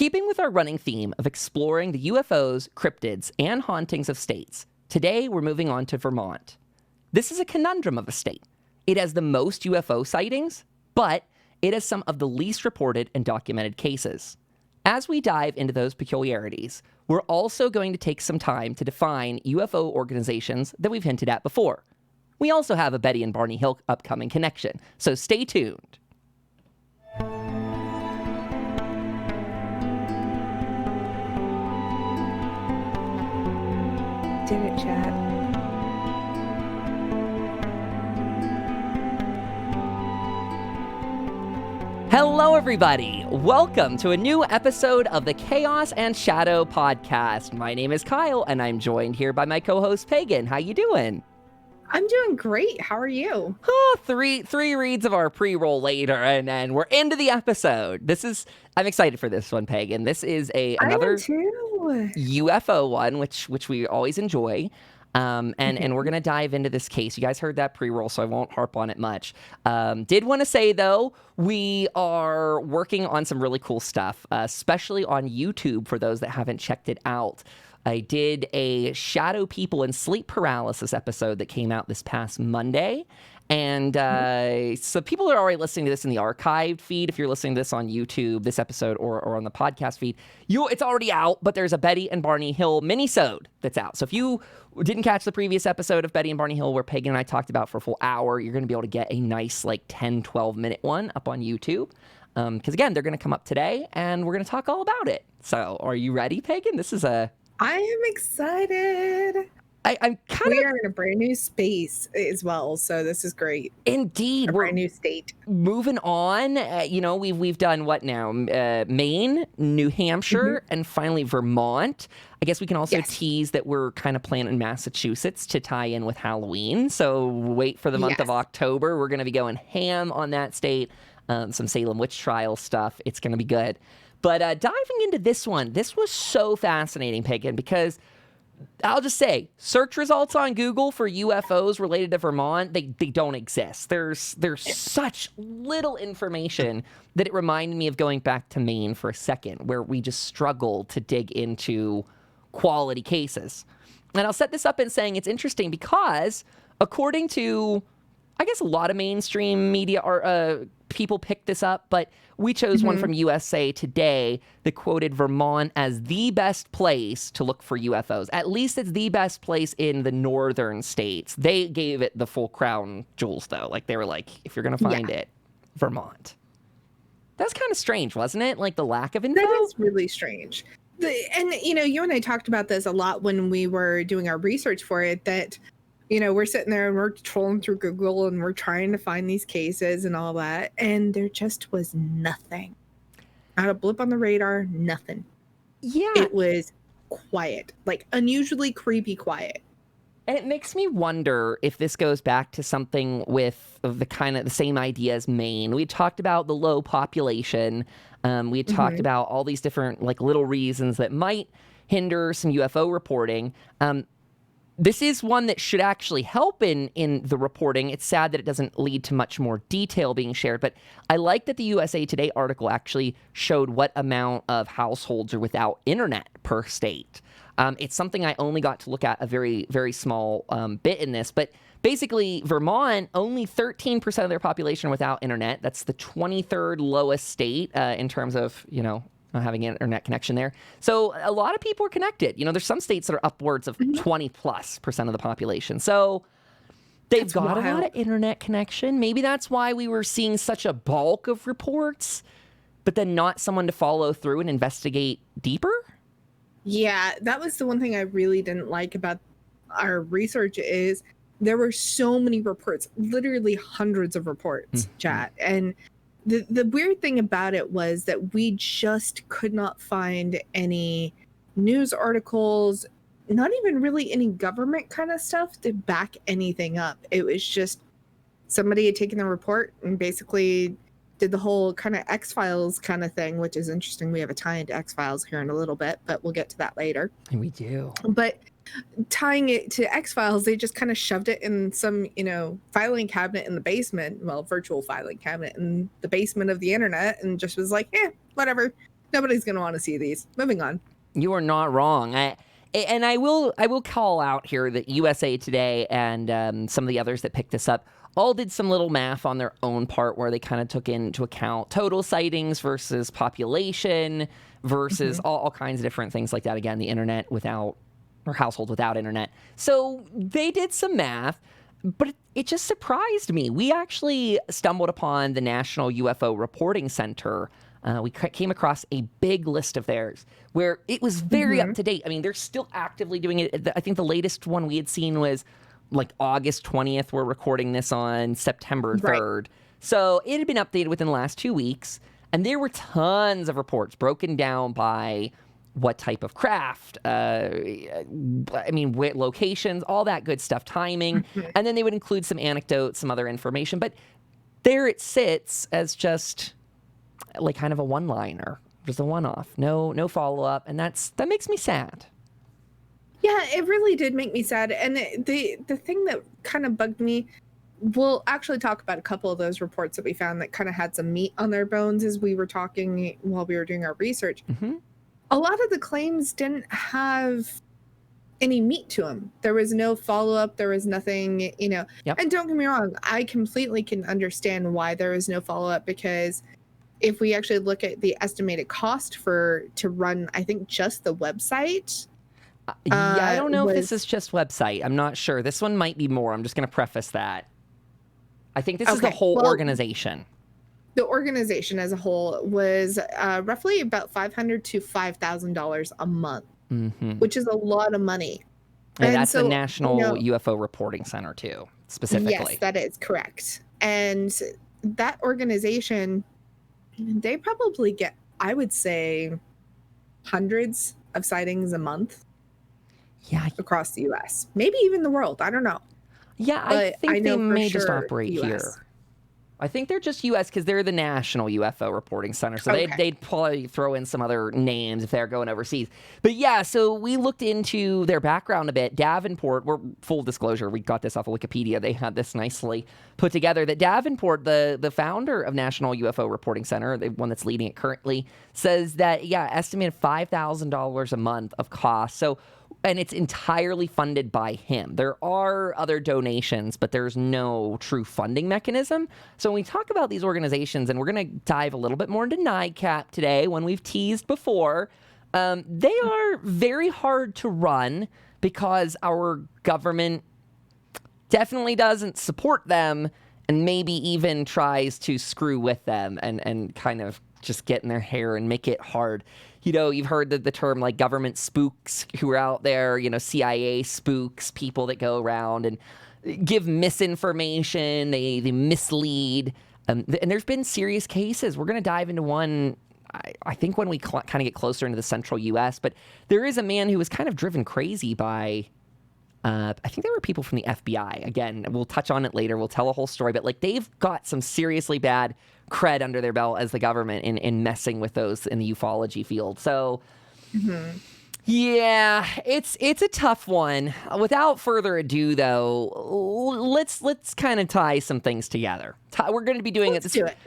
Keeping with our running theme of exploring the UFOs, cryptids, and hauntings of states, today we're moving on to Vermont. This is a conundrum of a state. It has the most UFO sightings, but it has some of the least reported and documented cases. As we dive into those peculiarities, we're also going to take some time to define UFO organizations that we've hinted at before. We also have a Betty and Barney Hill upcoming connection, so stay tuned. Did it, chat? Hello, everybody. Welcome to a new episode of the Chaos and Shadow podcast. My name is Kyle, and I'm joined here by my co-host Pagan. How you doing? I'm doing great. How are you? Three reads of our pre-roll later, and then we're into the episode. I'm excited for this one, Pagan. This is another UFO one, which we always enjoy. And we're gonna dive into this case. You guys heard that pre-roll, so I won't harp on it much. Did want to say though, we are working on some really cool stuff, especially on YouTube for those that haven't checked it out. I did a Shadow People and Sleep Paralysis episode that came out this past Monday. And so people are already listening to this in the archived feed. If you're listening to this on YouTube, this episode, or on the podcast feed, it's already out, but there's a Betty and Barney Hill mini-sode that's out. So if you didn't catch the previous episode of Betty and Barney Hill where Pagan and I talked about for a full hour, you're going to be able to get a nice 10, 12-minute one up on YouTube. Because again, they're going to come up today, and we're going to talk all about it. So are you ready, Pagan? I am excited. I'm kind of... We are in a brand new space as well, so this is great. Indeed. Brand new state. Moving on, we've done what now? Maine, New Hampshire, and finally Vermont. I guess we can also tease that we're kind of planning Massachusetts to tie in with Halloween. So wait for the month of October. We're going to be going ham on that state. Some Salem witch trial stuff. It's going to be good. But diving into this one, this was so fascinating, Pagan, because I'll just say, search results on Google for UFOs related to Vermont, they don't exist. There's such little information that it reminded me of going back to Maine for a second, where we just struggled to dig into quality cases. And I'll set this up in saying it's interesting because, according to, I guess a lot of mainstream media people picked this up, but we chose one from USA Today that quoted Vermont as the best place to look for UFOs. At least it's the best place in the northern states. They gave it the full crown jewels, though. They were like, if you're going to find it, Vermont. That's kind of strange, wasn't it? The lack of info? That is really strange. And, you and I talked about this a lot when we were doing our research for it, that we're sitting there and we're trolling through Google and we're trying to find these cases and all that. And there just was nothing. Not a blip on the radar, nothing. Yeah. It was quiet, unusually creepy quiet. And it makes me wonder if this goes back to something with the same idea as Maine. We talked about the low population. We talked about all these different little reasons that might hinder some UFO reporting. This is one that should actually help in the reporting. It's sad that it doesn't lead to much more detail being shared, but I like that the USA Today article actually showed what amount of households are without internet per state. It's something I only got to look at a very, very small bit in this, but basically Vermont, only 13% of their population are without internet. That's the 23rd lowest state in terms of, not having an internet connection there. So a lot of people are connected. There's some states that are upwards of 20+% of the population. So they've got a lot of internet connection. Maybe that's why we were seeing such a bulk of reports, but then not someone to follow through and investigate deeper. Yeah, that was the one thing I really didn't like about our research is there were so many reports, literally hundreds of reports, chat. And the weird thing about it was that we just could not find any news articles, not even really any government kind of stuff to back anything up. It was just somebody had taken the report and basically did the whole kind of X-Files kind of thing, which is interesting. We have a tie into X-Files here in a little bit, but we'll get to that later. And we do. But tying it to X-Files, they just kind of shoved it in some, filing cabinet in the basement, virtual filing cabinet in the basement of the internet, and just was like, whatever. Nobody's going to want to see these. Moving on. You are not wrong. I will call out here that USA Today and some of the others that picked this up all did some little math on their own part where they kind of took into account total sightings versus population versus all kinds of different things like that. Again, the internet without, or households without internet. So they did some math, but it just surprised me. We actually stumbled upon the National UFO Reporting Center. We came across a big list of theirs where it was very up to date. I mean, they're still actively doing it. I think the latest one we had seen was like August 20th. We're recording this on September 3rd. Right. So it had been updated within the last 2 weeks. And there were tons of reports broken down by what type of craft, locations, all that good stuff, timing. And then they would include some anecdotes, some other information. But there it sits as just like kind of a one-liner, just a one-off, no follow-up. And that makes me sad. Yeah, it really did make me sad. And the thing that kind of bugged me, we'll actually talk about a couple of those reports that we found that kind of had some meat on their bones as we were talking while we were doing our research. A lot of the claims didn't have any meat to them. There was no follow-up. There was nothing, Yep. And don't get me wrong, I completely can understand why there is no follow-up, because if we actually look at the estimated cost to run, I think just the website. I don't know if this is just website. I'm not sure. This one might be more. I'm just going to preface that. I think this is the whole organization. The organization as a whole was roughly about $500 to $5,000 a month, which is a lot of money. And that's the National UFO Reporting Center, too, specifically. Yes, that is correct. And that organization, they probably get, I would say, hundreds of sightings a month. Yeah, across the U.S., maybe even the world. I don't know. Yeah, I think they may just operate here. I think they're just U.S. because they're the National UFO Reporting Center. So they'd probably throw in some other names if they're going overseas. But yeah, so we looked into their background a bit. Davenport, full disclosure, we got this off of Wikipedia. They had this nicely put together. That Davenport, the founder of National UFO Reporting Center, the one that's leading it currently, says that, estimated $5,000 a month of cost. So, and it's entirely funded by him. There are other donations, but there's no true funding mechanism. So when we talk about these organizations, and we're going to dive a little bit more into NICAP today, when we've teased before, they are very hard to run because our government definitely doesn't support them and maybe even tries to screw with them and kind of just get in their hair and make it hard. You've heard the term like government spooks who are out there, CIA spooks, people that go around and give misinformation, they mislead. And there's been serious cases. We're going to dive into one, I think, when we kind of get closer into the central U.S., but there is a man who was kind of driven crazy by, I think there were people from the FBI. Again, we'll touch on it later. We'll tell a whole story, but like they've got some seriously bad cred under their belt as the government in messing with those in the ufology field. So, yeah, it's a tough one. Without further ado, though, let's kind of tie some things together. We're going to be doing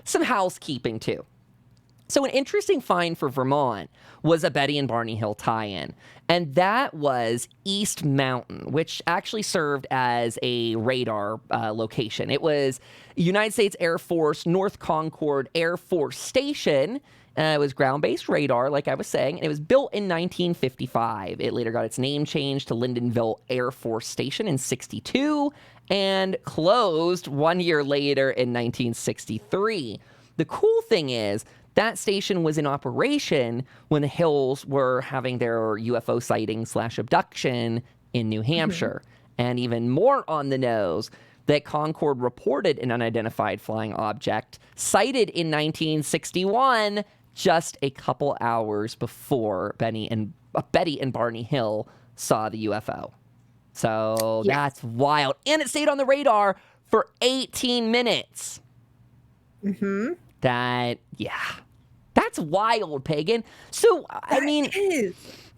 some housekeeping too. So an interesting find for Vermont was a Betty and Barney Hill tie-in, and that was East Mountain, which actually served as a radar location. It was United States Air Force North Concord Air Force Station. It was ground-based radar, like I was saying, and it was built in 1955. It later got its name changed to Lyndonville Air Force Station in 1962 and closed 1 year later in 1963. The cool thing is, that station was in operation when the Hills were having their UFO sighting / abduction in New Hampshire. And even more on the nose, that Concord reported an unidentified flying object sighted in 1961, just a couple hours before Betty and Barney Hill saw the UFO. So that's wild. And it stayed on the radar for 18 minutes. That's wild, Pagan. So, I mean,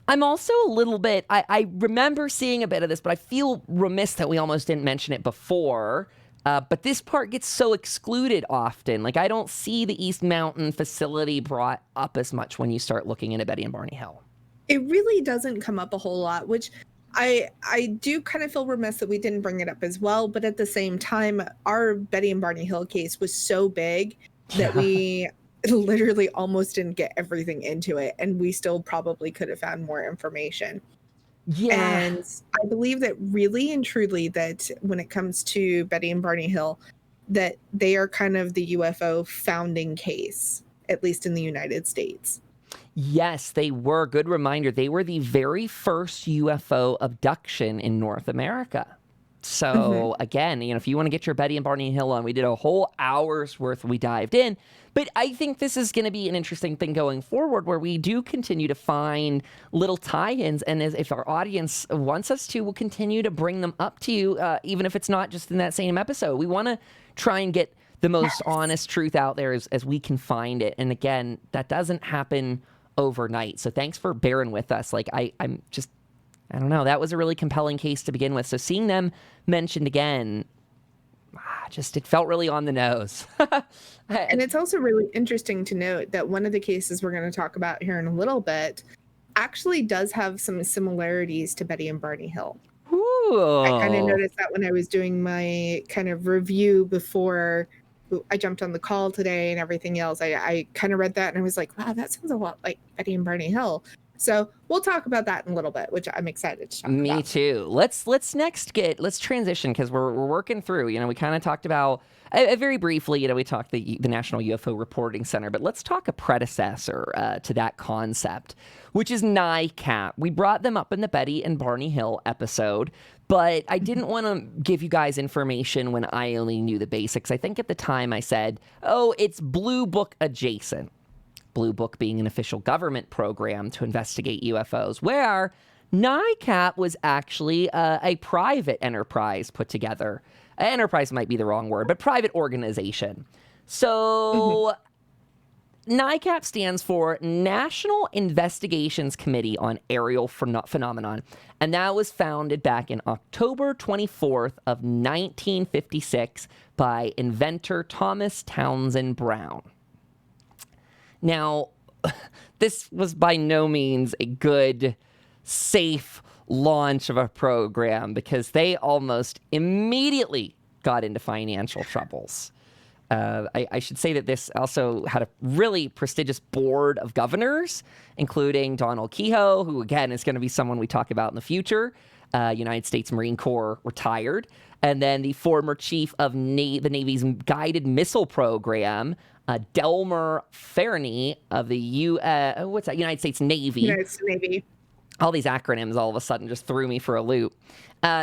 I'm also a little bit, I remember seeing a bit of this, but I feel remiss that we almost didn't mention it before. But this part gets so excluded often. Like, I don't see the East Mountain facility brought up as much when you start looking into Betty and Barney Hill. It really doesn't come up a whole lot, which I do kind of feel remiss that we didn't bring it up as well. But at the same time, our Betty and Barney Hill case was so big that we literally almost didn't get everything into it. And we still probably could have found more information. Yeah. And I believe that really and truly that when it comes to Betty and Barney Hill, that they are kind of the UFO founding case, at least in the United States. Yes, they were. Good reminder. They were the very first UFO abduction in North America. So again, if you want to get your Betty and Barney Hill on, we did a whole hour's worth. We dived in. But I think this is going to be an interesting thing going forward where we do continue to find little tie-ins. And if our audience wants us to, we'll continue to bring them up to you, even if it's not just in that same episode. We want to try and get the most honest truth out there as we can find it. And again, that doesn't happen overnight. So thanks for bearing with us. Like, I'm just, I don't know. That was a really compelling case to begin with. So seeing them mentioned again, it felt really on the nose. And it's also really interesting to note that one of the cases we're going to talk about here in a little bit actually does have some similarities to Betty and Barney Hill. Ooh. I kind of noticed that when I was doing my kind of review before I jumped on the call today and everything else. I kind of read that and I was like, wow, that sounds a lot like Betty and Barney Hill. So we'll talk about that in a little bit, which I'm excited to talk about. Me too. Let's transition because we're working through. We kind of talked about very briefly. We talked the National UFO Reporting Center, but let's talk a predecessor to that concept, which is NICAP. We brought them up in the Betty and Barney Hill episode, but I didn't want to give you guys information when I only knew the basics. I think at the time I said, oh, it's Blue Book adjacent. Blue Book being an official government program to investigate UFOs, where NICAP was actually a private enterprise put together. Enterprise might be the wrong word, but private organization. So NICAP stands for National Investigations Committee on Aerial Phenomenon, and that was founded back in October 24th of 1956 by inventor Thomas Townsend Brown. Now, this was by no means a good, safe launch of a program because they almost immediately got into financial troubles. I should say that this also had a really prestigious board of governors, including Donald Kehoe, who, again, is going to be someone we talk about in the future, United States Marine Corps retired, and then the former chief of the Navy's guided missile program, Delmer Fairney of the United States Navy. United States Navy. All these acronyms all of a sudden just threw me for a loop.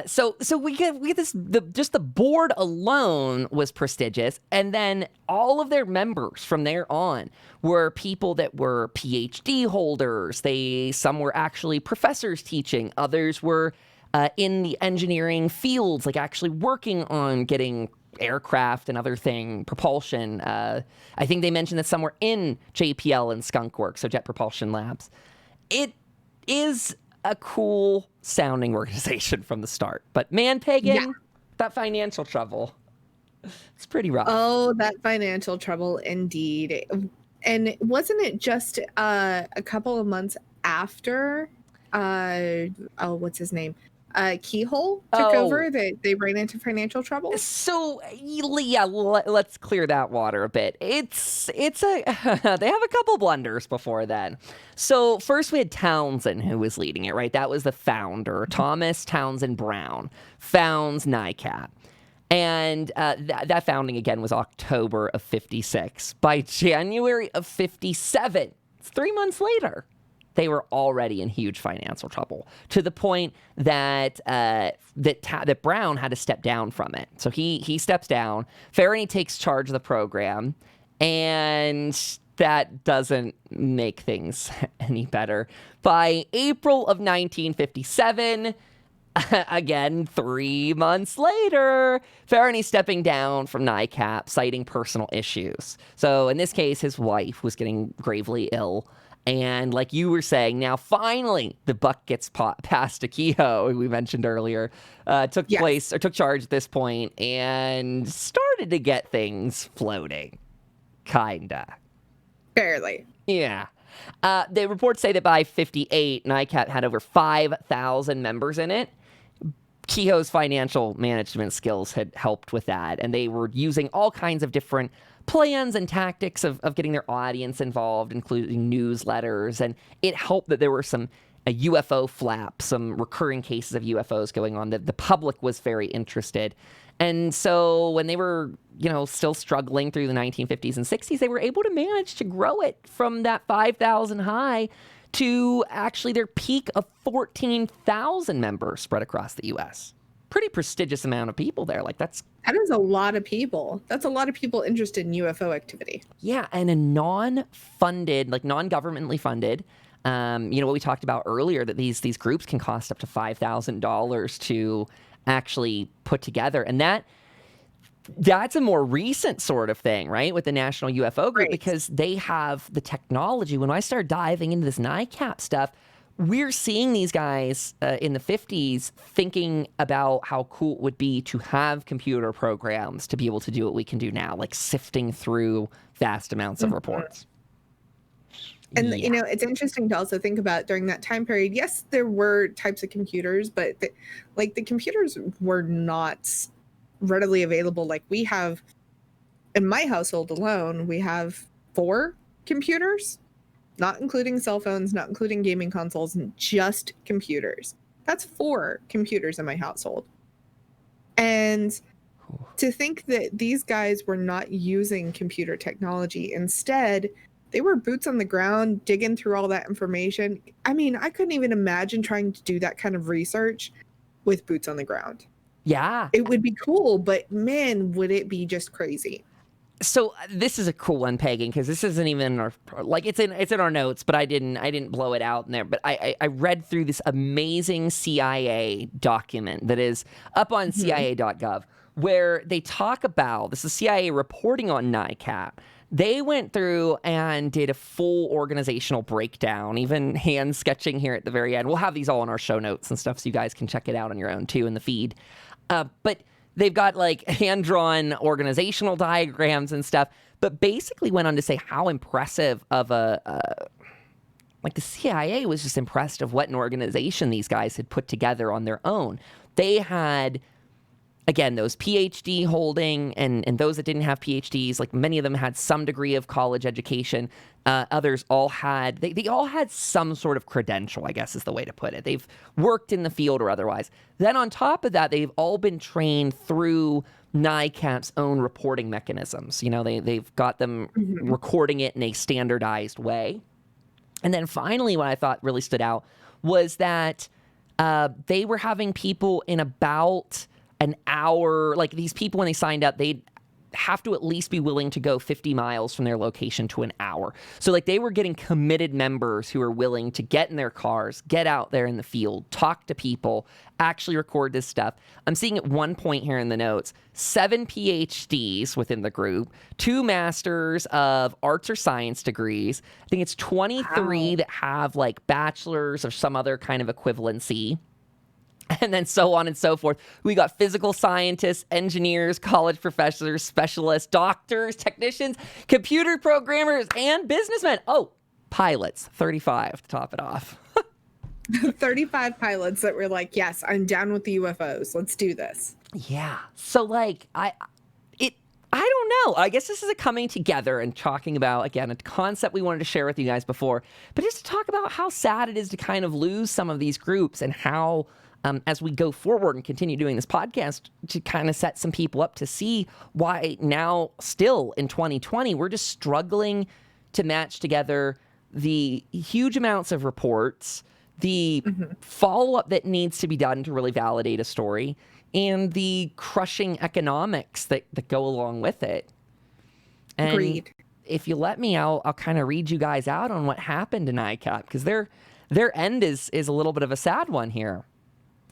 So we get this. Just the board alone was prestigious, and then all of their members from there on were people that were PhD holders. Some were actually professors teaching. Others were in the engineering fields, like actually working on getting aircraft and other propulsion. I think they mentioned that some were in JPL and Skunk Works, so Jet Propulsion Labs. It is a cool sounding organization from the start, but man, Pagan, that financial trouble, it's pretty rough. Oh, that financial trouble indeed. And wasn't it just a couple of months after what's his name? Keyhole took over that they ran into financial trouble? So yeah, let's clear that water a bit. It's they have a couple blunders before then. So first we had Townsend, who was leading it, right? That was the founder. Thomas Townsend Brown founds NICAP. And that founding, again, was October of 56. By January of 57, it's 3 months later, they were already in huge financial trouble, to the point that that Brown had to step down from it. So he steps down. Fairney takes charge of the program, and that doesn't make things any better. By April of 1957, again, 3 months later, Fairney stepping down from NICAP, citing personal issues. So in this case, his wife was getting gravely ill. And like you were saying, now finally the buck gets passed to Kehoe, we mentioned earlier, took charge at this point and started to get things floating. Kinda. Barely. Yeah. The reports say that by 58, NICAP had over 5,000 members in it. Kehoe's financial management skills had helped with that, and they were using all kinds of different plans and tactics of getting their audience involved, including newsletters, and it helped that there were some UFO flaps, some recurring cases of UFOs going on, that the public was very interested. And so when they were, still struggling through the 1950s and 60s, they were able to manage to grow it from that 5,000 high to actually their peak of 14,000 members spread across the U.S. Pretty prestigious amount of people there. That is a lot of people. That's a lot of people interested in UFO activity. Yeah, and a non-funded, non-governmentally funded, what we talked about earlier, that these groups can cost up to $5,000 to actually put together. And that's a more recent sort of thing, right, with the National UFO Group, because they have the technology. When I started diving into this NICAP stuff, we're seeing these guys in the 50s thinking about how cool it would be to have computer programs to be able to do what we can do now, like sifting through vast amounts of reports. And, it's interesting to also think about during that time period. Yes, there were types of computers, but the computers were not readily available. Like we have, in my household alone, we have 4 computers, not including cell phones, not including gaming consoles, and just computers. That's 4 computers in my household. And to think that these guys were not using computer technology, instead, they were boots on the ground, digging through all that information. I mean, I couldn't even imagine trying to do that kind of research with boots on the ground. Yeah. It would be cool, but man, would it be just crazy. So this is a cool one, Pagan, because this isn't even our, it's in our notes, but I didn't blow it out in there. But I read through this amazing CIA document that is up on CIA.gov, where they talk about, this is CIA reporting on NICAP. They went through and did a full organizational breakdown, even hand sketching here at the very end. We'll have these all in our show notes and stuff, so you guys can check it out on your own too in the feed. But they've got hand-drawn organizational diagrams and stuff, but basically went on to say how impressive of the CIA was just impressed of what an organization these guys had put together on their own. They had, again, those PhD holding and those that didn't have PhDs, many of them had some degree of college education. Others all had, they all had some sort of credential, I guess is the way to put it. They've worked in the field or otherwise. Then on top of that, they've all been trained through NICAP's own reporting mechanisms. They've got them recording it in a standardized way. And then finally, what I thought really stood out was that they were having people in about an hour, these people, when they signed up, they'd have to at least be willing to go 50 miles from their location to an hour. So they were getting committed members who were willing to get in their cars, get out there in the field, talk to people, actually record this stuff. I'm seeing at one point here in the notes, 7 PhDs within the group, 2 masters of arts or science degrees. I think it's 23 that have bachelors or some other kind of equivalency. And then so on and so forth. We got physical scientists, engineers, college professors, specialists, doctors, technicians, computer programmers, and businessmen. Oh, pilots, 35 to top it off. 35 pilots that were yes, I'm down with the UFOs. Let's do this. Yeah. So I don't know. I guess this is a coming together and talking about, again, a concept we wanted to share with you guys before, but just to talk about how sad it is to kind of lose some of these groups and how, as we go forward and continue doing this podcast, to kind of set some people up to see why now, still in 2020, we're just struggling to match together the huge amounts of reports, the follow-up that needs to be done to really validate a story, and the crushing economics that go along with it. And Agreed. If you let me, I'll kind of read you guys out on what happened to NICAP, because their end is a little bit of a sad one here.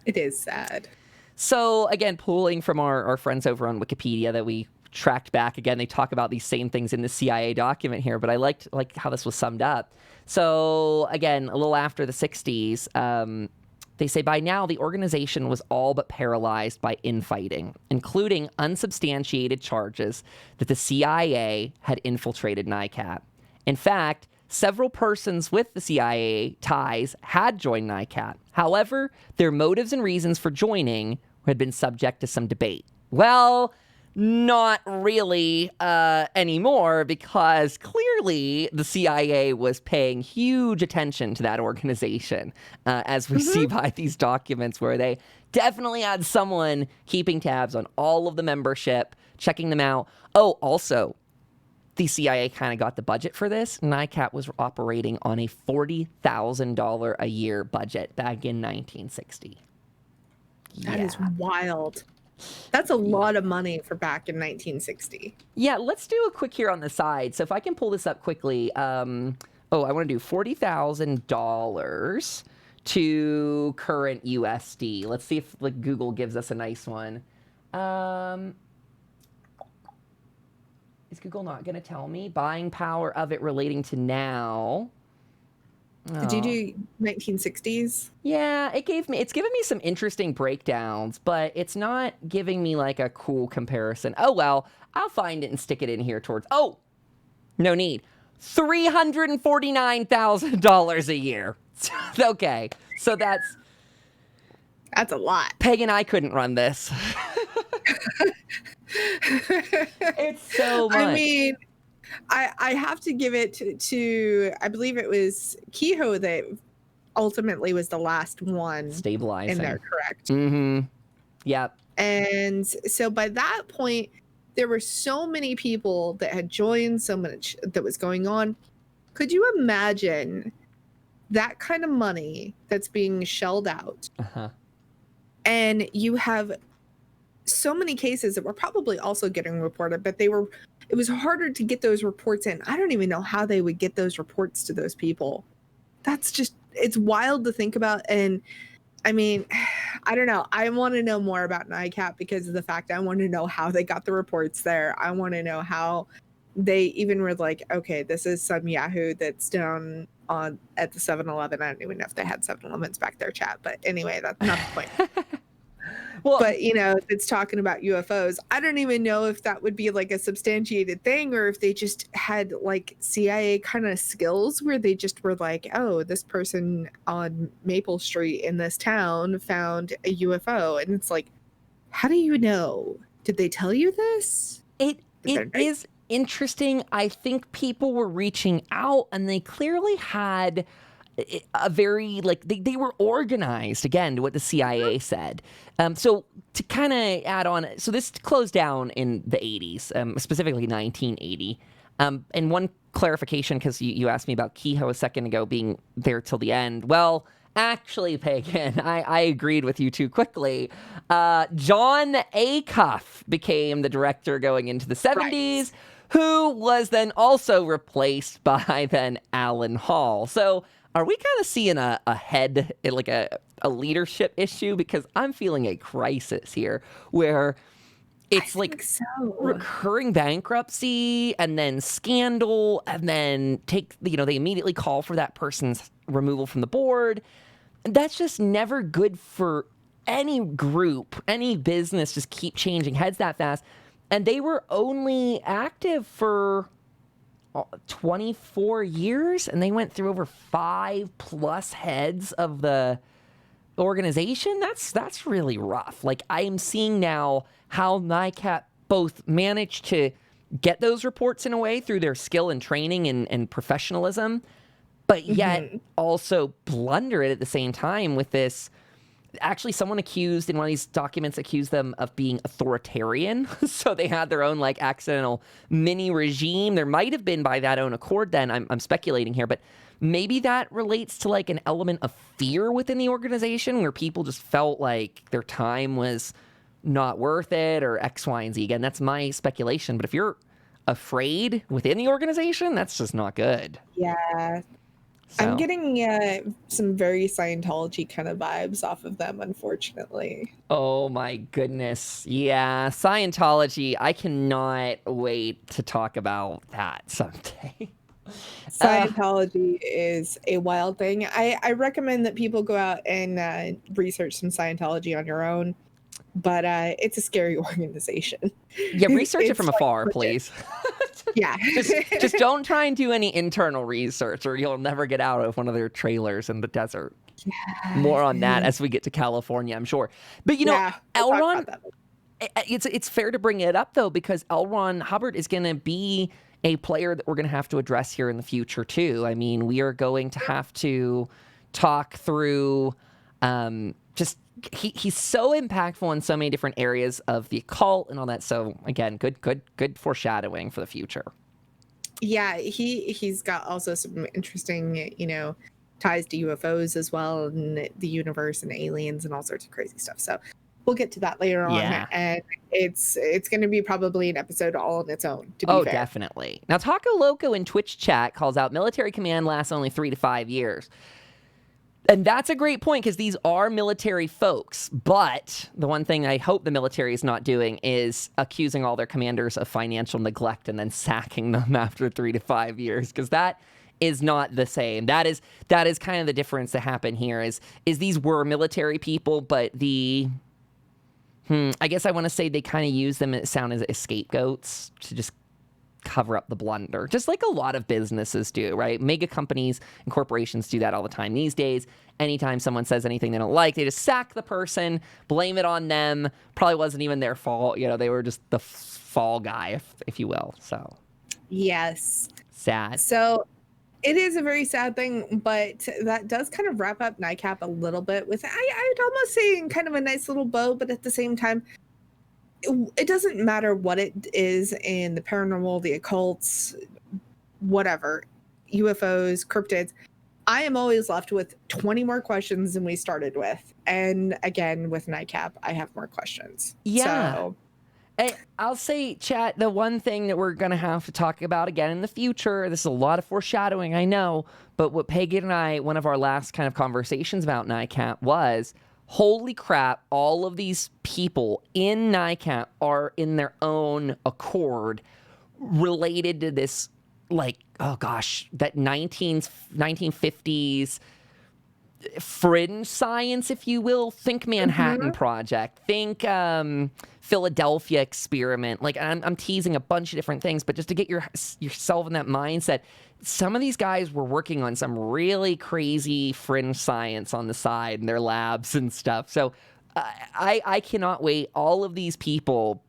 It is sad. So, again, pulling from our friends over on Wikipedia that we tracked back again. They talk about these same things in the CIA document here, but I liked how this was summed up. So again, a little after the 60s, they say by now the organization was all but paralyzed by infighting, including unsubstantiated charges that the CIA had infiltrated NICAP. In fact, several persons with the CIA ties had joined NICAP. However, their motives and reasons for joining had been subject to some debate. Well, not really anymore, because clearly the CIA was paying huge attention to that organization, as we see by these documents, where they definitely had someone keeping tabs on all of the membership, checking them out. Oh, also, the CIA kind of got the budget for this. NICAP was operating on a $40,000 a year budget back in 1960. That is wild. That's a lot of money for back in 1960. Yeah, let's do a quick here on the side. So if I can pull this up quickly. I want to do $40,000 to current USD. Let's see if Google gives us a nice one. Is Google not going to tell me? Buying power of it relating to now. Did you do 1960s? Yeah, it's giving me some interesting breakdowns, but it's not giving me like a cool comparison. Oh, well, I'll find it and stick it in here towards, no need. $349,000 a year. Okay, so that's a lot. Peg and I couldn't run this. It's so much. I mean, I have to give it to I believe it was Kehoe that ultimately was the last one stabilizing. In there, correct? Mm-hmm. Yep. And so by that point, there were so many people that had joined, so much that was going on. Could you imagine that kind of money that's being shelled out? Uh-huh. And you have so many cases that were probably also getting reported, but it was harder to get those reports in. I don't even know how they would get those reports to those people. It's wild to think about. And I mean, I don't know. I want to know more about NICAP because of the fact I want to know how they got the reports there. I want to know how they even were like, okay, this is some Yahoo that's down at the 7-Eleven. I don't even know if they had 7-Elevens back there, chat. But anyway, that's not the point. Well, but it's talking about UFOs. I don't even know if that would be like a substantiated thing, or if they just had like CIA kind of skills where they just were like, oh, this person on Maple Street in this town found a UFO, and it's like, how do you know? Did they tell you this? It is interesting. I think people were reaching out, and they clearly had a very, they were organized, again, to what the CIA said. So to kind of add on, so this closed down in the 80s, specifically 1980. And one clarification, because you asked me about Kehoe a second ago being there till the end. Well, actually, Pagan, I agreed with you too quickly. John Acuff became the director going into the 70s. Right. Who was then also replaced by then Alan Hall. So are we kind of seeing a head, like a leadership issue? Because I'm feeling a crisis here where it's recurring bankruptcy and then scandal, and then they immediately call for that person's removal from the board. That's just never good for any group, any business. Just keep changing heads that fast. And they were only active for 24 years, and they went through over 5+ heads of the organization. That's really rough. Like, I am seeing now how NICAP both managed to get those reports in a way through their skill and training and professionalism, but yet also blunder it at the same time with this. Actually, someone accused in one of these documents accused them of being authoritarian. So they had their own accidental mini regime. There might have been by that own accord then. I'm speculating here, but maybe that relates to an element of fear within the organization where people just felt like their time was not worth it, or X, Y, and Z. Again, that's my speculation. But if you're afraid within the organization, that's just not good. Yeah. I'm So, getting some very Scientology kind of vibes off of them, unfortunately. oh my goodness. Yeah, Scientology. I cannot wait to talk about that someday. Uh, Scientology is a wild thing. I recommend that people go out and research some Scientology on your own, but it's a scary organization. yeah, research it It's from like afar, legit. please. Yeah. Just don't try and do any internal research or you'll never get out of one of their trailers in the desert. More on that as we get to California, I'm sure. But Yeah, we'll talk Elron, about that. it's fair to bring it up though, because L. Ron Hubbard is going to be a player that we're going to have to address here in the future too. I mean, we are going to have to talk through just he's so impactful in so many different areas of the occult and all that. So again, good foreshadowing for the future. Yeah, he's got also some interesting, ties to UFOs as well, and the universe and aliens and all sorts of crazy stuff. So we'll get to that later on, Yeah. and it's going to be probably an episode all on its own. To be Oh, fair. definitely. Now, Taco Loco in Twitch chat calls out military command lasts only 3 to 5 years. And that's a great point because these are military folks. But the one thing I hope the military is not doing is accusing all their commanders of financial neglect and then sacking them after 3 to 5 years, because that is not the same. That is kind of the difference that happened here is these were military people, but I guess I want to say they kind of use them as scapegoats to just cover up the blunder, just like a lot of businesses do, right? Mega companies and corporations do that all the time these days. Anytime someone says anything they don't like, they just sack the person, blame it on them. Probably wasn't even their fault. They were just the fall guy, if you will. So, yes. sad. So it is a very sad thing, but that does kind of wrap up NICAP a little bit with, I'd almost say in kind of a nice little bow, but at the same time, it doesn't matter what it is in the paranormal, the occults, whatever, UFOs, cryptids. I am always left with 20 more questions than we started with. And again, with NICAP, I have more questions. Yeah. So, Hey, I'll say, chat, the one thing that we're going to have to talk about again in the future, this is a lot of foreshadowing, I know, but what Peggy and I, one of our last kind of conversations about NICAP was, holy crap, all of these people in NICAP are in their own accord related to this, like, oh gosh, that 1950s fringe science, if you will. Think Manhattan Project. Think Philadelphia experiment. Like, I'm teasing a bunch of different things, but just to get yourself in that mindset, some of these guys were working on some really crazy fringe science on the side in their labs and stuff. So I cannot wait. All of these people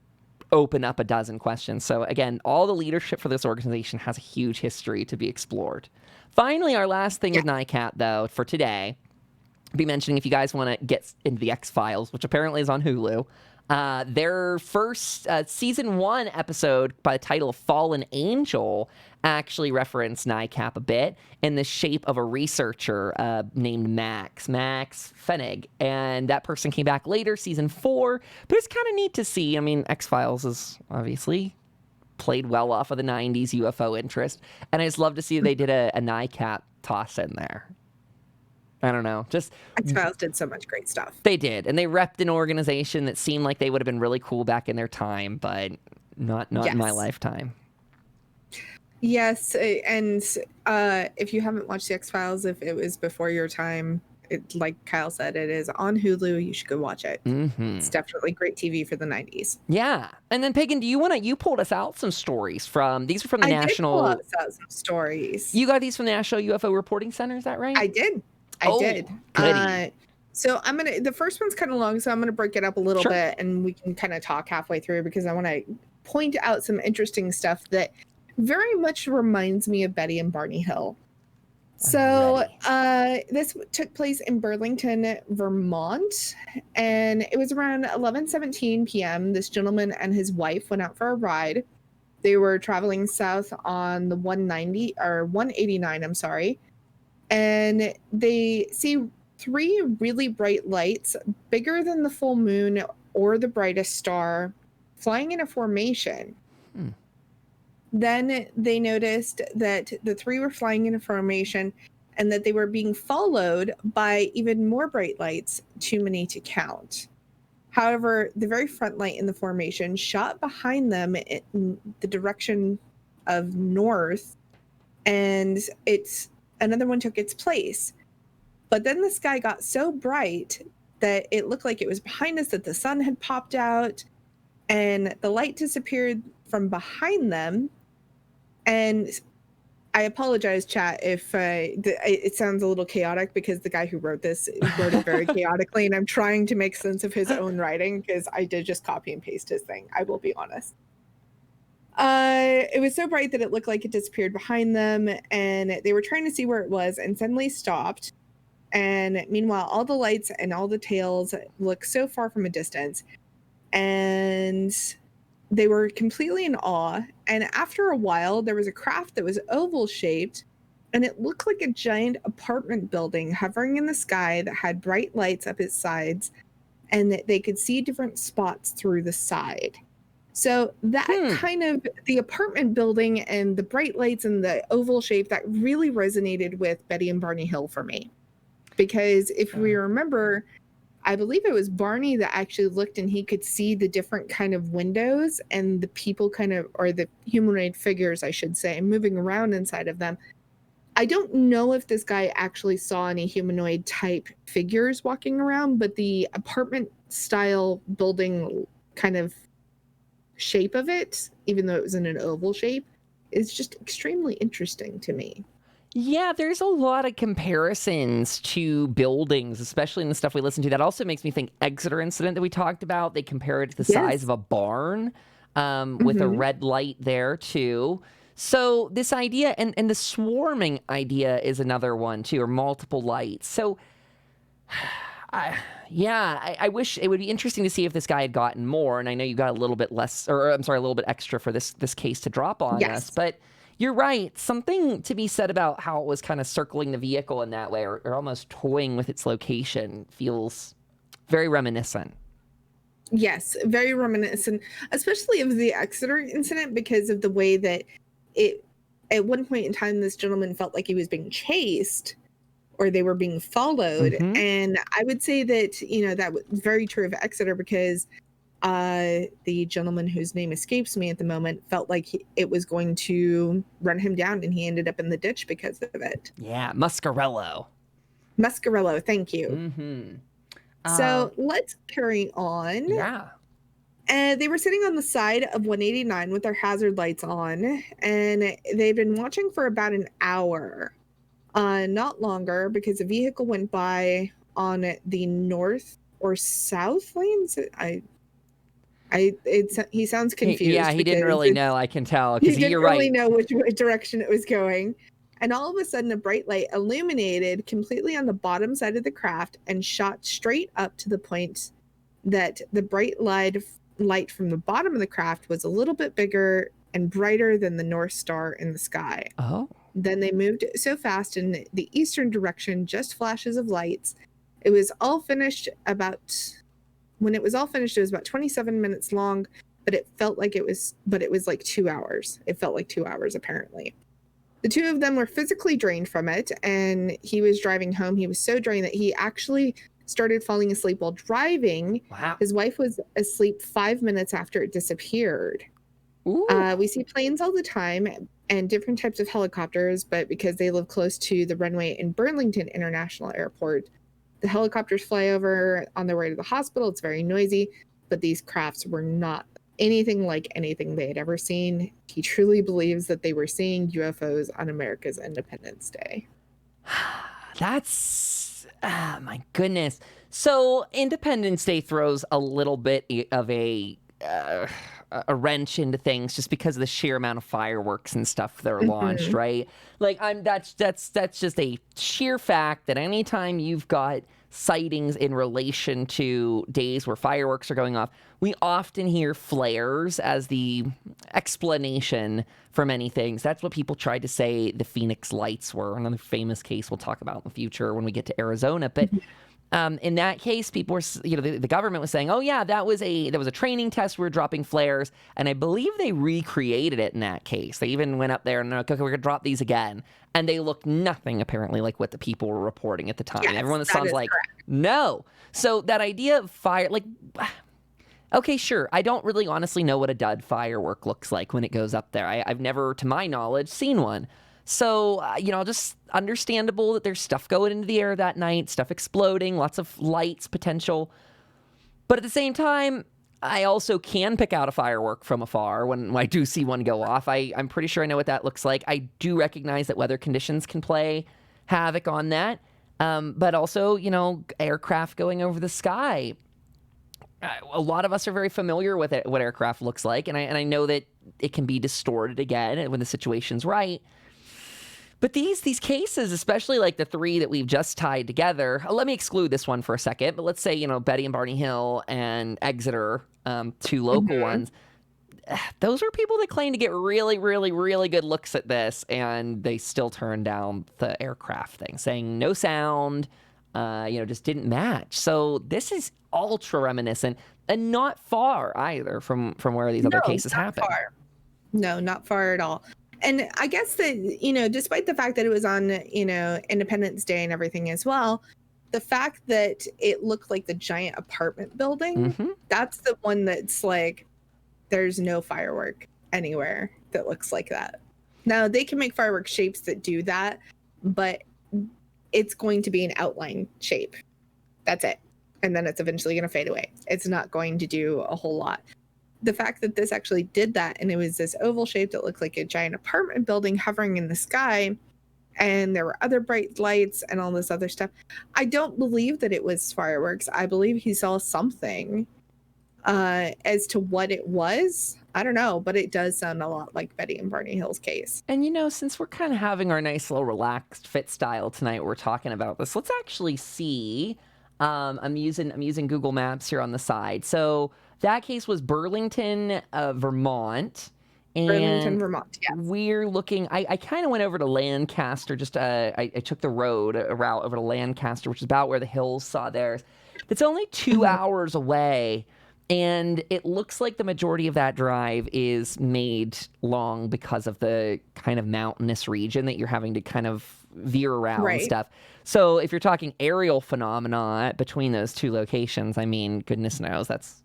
open up a dozen questions. So again, all the leadership for this organization has a huge history to be explored. Finally, our last thing with NICAP, though, for today, I'll be mentioning if you guys want to get into the X-Files, which apparently is on Hulu, their first season 1 episode by the title of Fallen Angel actually referenced NICAP a bit in the shape of a researcher named Max Fennig. And that person came back later, season 4. But it's kind of neat to see. I mean, X-Files is obviously played well off of the 90s UFO interest. And I just love to see they did a NICAP toss in there. I don't know. Just X-Files did so much great stuff. They did. And they repped an organization that seemed like they would have been really cool back in their time, but not in my lifetime. Yes. And if you haven't watched the X-Files, if it was before your time, like Kyle said, it is on Hulu. You should go watch it. Mm-hmm. It's definitely great TV for the 90s. Yeah. And then, Pagan, you pulled us out some stories these were from the National... I did pull out some stories. You got these from the National UFO Reporting Center, is that right? I did. Goody. So the first one's kind of long, so I'm going to break it up a little bit and we can kind of talk halfway through because I want to point out some interesting stuff that very much reminds me of Betty and Barney Hill. So this took place in Burlington, Vermont, and it was around 11:17 p.m. This gentleman and his wife went out for a ride. They were traveling south on the 189, I'm sorry, and they see 3 really bright lights, bigger than the full moon or the brightest star, flying in a formation. Then they noticed that the 3 were flying in a formation and that they were being followed by even more bright lights, too many to count. However, the very front light in the formation shot behind them in the direction of north, and another one took its place. But then the sky got so bright that it looked like it was behind us, that the sun had popped out, and the light disappeared from behind them. And I apologize, chat, if it sounds a little chaotic, because the guy who wrote this wrote it very chaotically, and I'm trying to make sense of his own writing because I did just copy and paste his thing. I will be honest. It was so bright that it looked like it disappeared behind them, and they were trying to see where it was and suddenly stopped. And meanwhile, all the lights and all the tails look so far from a distance, and they were completely in awe. And after a while, there was a craft that was oval shaped, and it looked like a giant apartment building hovering in the sky that had bright lights up its sides, and that they could see different spots through the side. So that kind of, the apartment building and the bright lights and the oval shape, that really resonated with Betty and Barney Hill for me. Because if we remember, I believe it was Barney that actually looked, and he could see the different kind of windows and the people kind of, or the humanoid figures, I should say, moving around inside of them. I don't know if this guy actually saw any humanoid type figures walking around, but the apartment style building kind of shape of it, even though it was in an oval shape, is just extremely interesting to me. Yeah, there's a lot of comparisons to buildings, especially in the stuff we listen to. That also makes me think Exeter incident that we talked about. They compare it to the size of a barn with a red light there too. So this idea, and the swarming idea is another one too, or multiple lights. So I wish, it would be interesting to see if this guy had gotten more. And I know you got a little bit less, or I'm sorry, a little bit extra for this case to drop on us. But you're right. Something to be said about how it was kind of circling the vehicle in that way, or almost toying with its location, feels very reminiscent. Yes, very reminiscent, especially of the Exeter incident, because of the way that it, at one point in time, this gentleman felt like he was being chased, or they were being followed. And I would say that, you know, that was very true of Exeter, because the gentleman whose name escapes me at the moment felt like it was going to run him down, and he ended up in the ditch because of it. Yeah, Muscarello, thank you. So let's carry on. Yeah. They were sitting on the side of 189 with their hazard lights on, and they'd been watching for about an hour, not longer, because a vehicle went by on the north or south lanes. He sounds confused. He didn't really know. I can tell, because he you're didn't really right. know which direction it was going. And all of a sudden, a bright light illuminated completely on the bottom side of the craft and shot straight up to the point that the bright light from the bottom of the craft was a little bit bigger and brighter than the North Star in the sky. Oh. Then they moved so fast in the eastern direction, just flashes of lights. It was all finished when it was all finished, it was about 27 minutes long, but it was like 2 hours. It felt like 2 hours, apparently. The two of them were physically drained from it, and he was driving home. He was so drained that he actually started falling asleep while driving. Wow. His wife was asleep 5 minutes after it disappeared. We see planes all the time and different types of helicopters, but because they live close to the runway in Burlington International Airport, the helicopters fly over on their way to the hospital. It's very noisy, but these crafts were not anything like anything they had ever seen. He truly believes that they were seeing UFOs on America's Independence Day. That's, my goodness. So Independence Day throws a little bit of a wrench into things, just because of the sheer amount of fireworks and stuff that are launched, right? Like, that's just a sheer fact that anytime you've got sightings in relation to days where fireworks are going off, we often hear flares as the explanation for many things. That's what people tried to say the Phoenix Lights were. Another famous case we'll talk about in the future when we get to Arizona. But In that case, people were, the government was saying, "Oh yeah, that was a training test. We were dropping flares," and I believe they recreated it in that case. They even went up there and they're like, "Okay, we're gonna drop these again," and they looked nothing apparently like what the people were reporting at the time. Yes, Everyone that sounds is like, correct. no. So that idea of fire, like, okay, sure. I don't really honestly know what a dud firework looks like when it goes up there. I've never, to my knowledge, seen one. So, just understandable that there's stuff going into the air that night, stuff exploding, lots of lights potential. But at the same time, I also can pick out a firework from afar when I do see one go off. I'm pretty sure I know what that looks like. I do recognize that weather conditions can play havoc on that. But also, aircraft going over the sky. A lot of us are very familiar with it, what aircraft looks like. And I know that it can be distorted again when the situation's right. But these cases, especially like the three that we've just tied together, let me exclude this one for a second, but let's say, Betty and Barney Hill and Exeter, two local ones, those are people that claim to get really, really, really good looks at this, and they still turn down the aircraft thing, saying no sound, just didn't match. So this is ultra reminiscent and not far either from where these other cases happen. Far. No, not far at all. And I guess that, despite the fact that it was on, Independence Day and everything as well, the fact that it looked like the giant apartment building, that's the one that's like, there's no firework anywhere that looks like that. Now, they can make firework shapes that do that, but it's going to be an outline shape. That's it. And then it's eventually going to fade away. It's not going to do a whole lot. The fact that this actually did that, and it was this oval shape that looked like a giant apartment building hovering in the sky, and there were other bright lights and all this other stuff. I don't believe that it was fireworks. I believe he saw something. As to what it was, I don't know, but it does sound a lot like Betty and Barney Hill's case. And since we're kind of having our nice little relaxed fit style tonight, we're talking about this. Let's actually see. I'm using Google Maps here on the side. So that case was Burlington, Vermont. And Burlington, Vermont, yeah. We're looking, I kind of went over to Lancaster, I took the route over to Lancaster, which is about where the Hills saw theirs. It's only 2 hours away, and it looks like the majority of that drive is made long because of the kind of mountainous region that you're having to kind of veer around and stuff. So if you're talking aerial phenomena between those two locations, I mean, goodness knows, that's,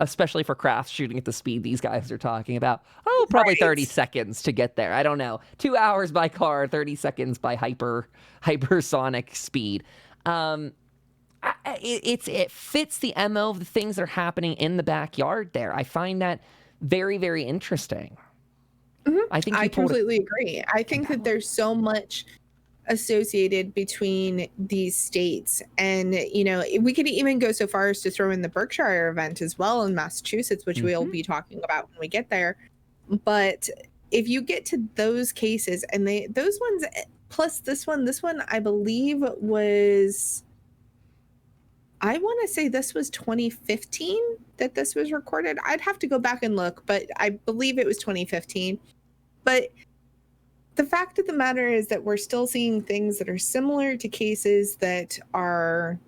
especially for crafts shooting at the speed these guys are talking about, probably 30 seconds to get there. I don't know. 2 hours by car, 30 seconds by hypersonic speed. It fits the MO of the things that are happening in the backyard there. I find that very, very interesting. I completely agree. I think that there's so much associated between these states, and we could even go so far as to throw in the Berkshire event as well in Massachusetts, which we'll be talking about when we get there. But if you get to those cases, and those ones plus this one I believe was, I want to say this was 2015 that this was recorded. I'd have to go back and look, but I believe it was 2015. But the fact of the matter is that we're still seeing things that are similar to cases that are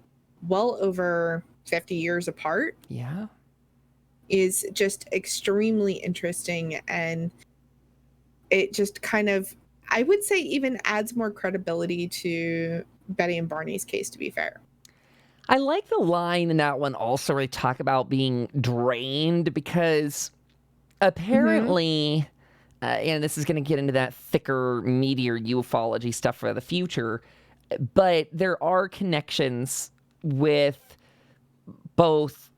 well over 50 years apart. Yeah. Is just extremely interesting. And it just kind of, I would say, even adds more credibility to Betty and Barney's case, to be fair. I like the line in that one also where they talk about being drained, because apparently, and this is going to get into that thicker, meatier ufology stuff for the future, but there are connections with both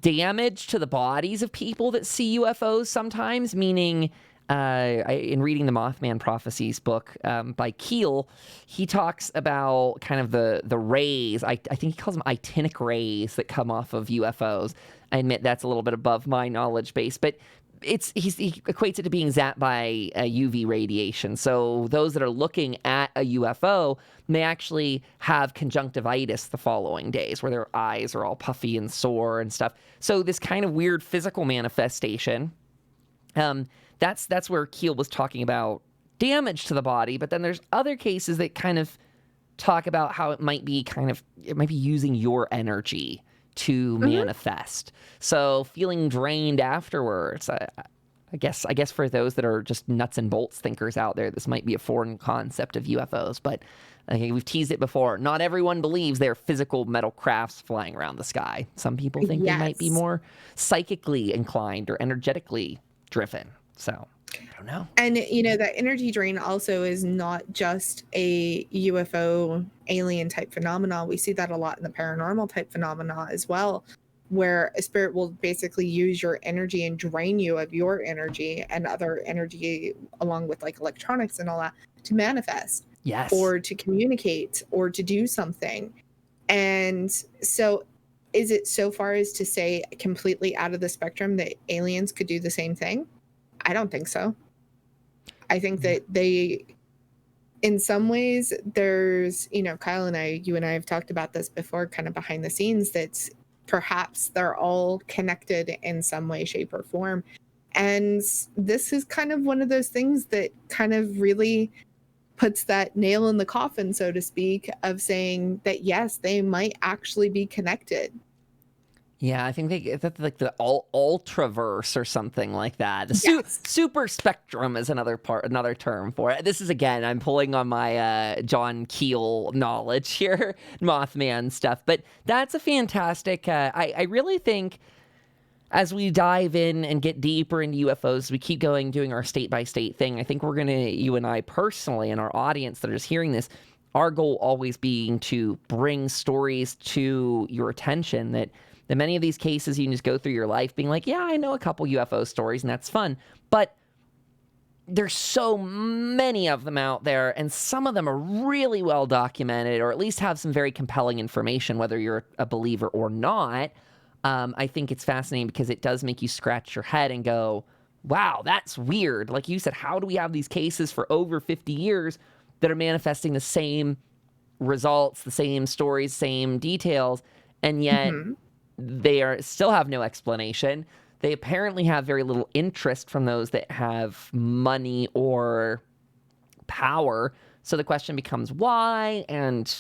damage to the bodies of people that see UFOs sometimes, meaning in reading the Mothman Prophecies book by Keel, he talks about kind of the rays. I think he calls them actinic rays that come off of UFOs. I admit that's a little bit above my knowledge base, but he equates it to being zapped by UV radiation. So those that are looking at a UFO may actually have conjunctivitis the following days, where their eyes are all puffy and sore and stuff. So this kind of weird physical manifestation. That's where Keel was talking about damage to the body, but then there's other cases that kind of talk about how it might be using your energy to manifest. So feeling drained afterwards. I guess for those that are just nuts and bolts thinkers out there, this might be a foreign concept of UFOs, but we've teased it before. Not everyone believes they're physical metal crafts flying around the sky. Some people think they might be more psychically inclined or energetically driven. So I don't know. And, that energy drain also is not just a UFO alien type phenomenon. We see that a lot in the paranormal type phenomena as well, where a spirit will basically use your energy and drain you of your energy and other energy along with like electronics and all that to manifest. Yes. Or to communicate or to do something. And so is it so far as to say completely out of the spectrum that aliens could do the same thing? I don't think so. I think that they, in some ways, there's, Kyle and you and I have talked about this before, kind of behind the scenes, that perhaps they're all connected in some way, shape, or form. And this is kind of one of those things that kind of really puts that nail in the coffin, so to speak, of saying that, yes, they might actually be connected. Yeah, I think that's like the ultraverse or something like that. The super spectrum is another term for it. This is, again, I'm pulling on my John Keel knowledge here, Mothman stuff. But that's a fantastic, I really think as we dive in and get deeper into UFOs, we keep doing our state-by-state thing. I think we're going to, you and I personally, and our audience that are just hearing this, our goal always being to bring stories to your attention that many of these cases you can just go through your life being like, yeah, I know a couple UFO stories and that's fun. But there's so many of them out there, and some of them are really well documented or at least have some very compelling information, whether you're a believer or not. I think it's fascinating because it does make you scratch your head and go, wow, that's weird. Like you said, how do we have these cases for over 50 years that are manifesting the same results, the same stories, same details, and yet they still have no explanation. They apparently have very little interest from those that have money or power. So the question becomes why? And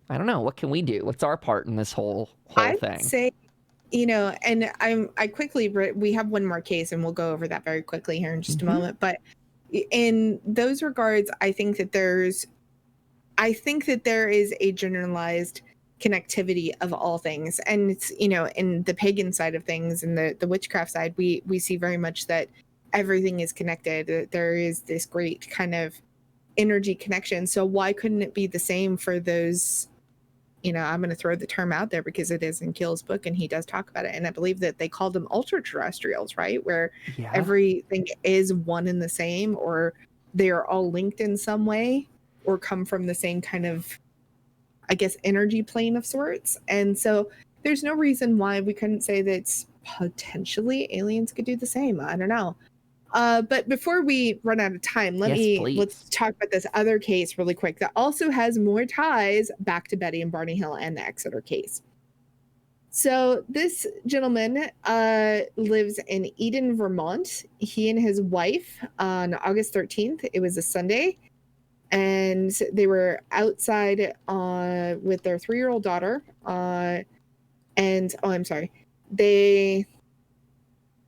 I don't know, what can we do? What's our part in this whole thing? I'd say, and we have one more case and we'll go over that very quickly here in just a moment. But in those regards, I think that there is a generalized connectivity of all things. And it's, in the pagan side of things and the witchcraft side, we see very much that everything is connected. There is this great kind of energy connection. So why couldn't it be the same for those, I'm going to throw the term out there because it is in Keel's book and he does talk about it. And I believe that they call them ultra terrestrials, right? Where everything is one and the same, or they are all linked in some way or come from the same kind of, I guess, energy plane of sorts. And so there's no reason why we couldn't say that potentially aliens could do the same. I don't know. But before we run out of time, let's talk about this other case really quick that also has more ties back to Betty and Barney Hill and the Exeter case. So this gentleman lives in Eden, Vermont. He and his wife on August 13th, it was a Sunday, and they were outside with their 3-year-old daughter.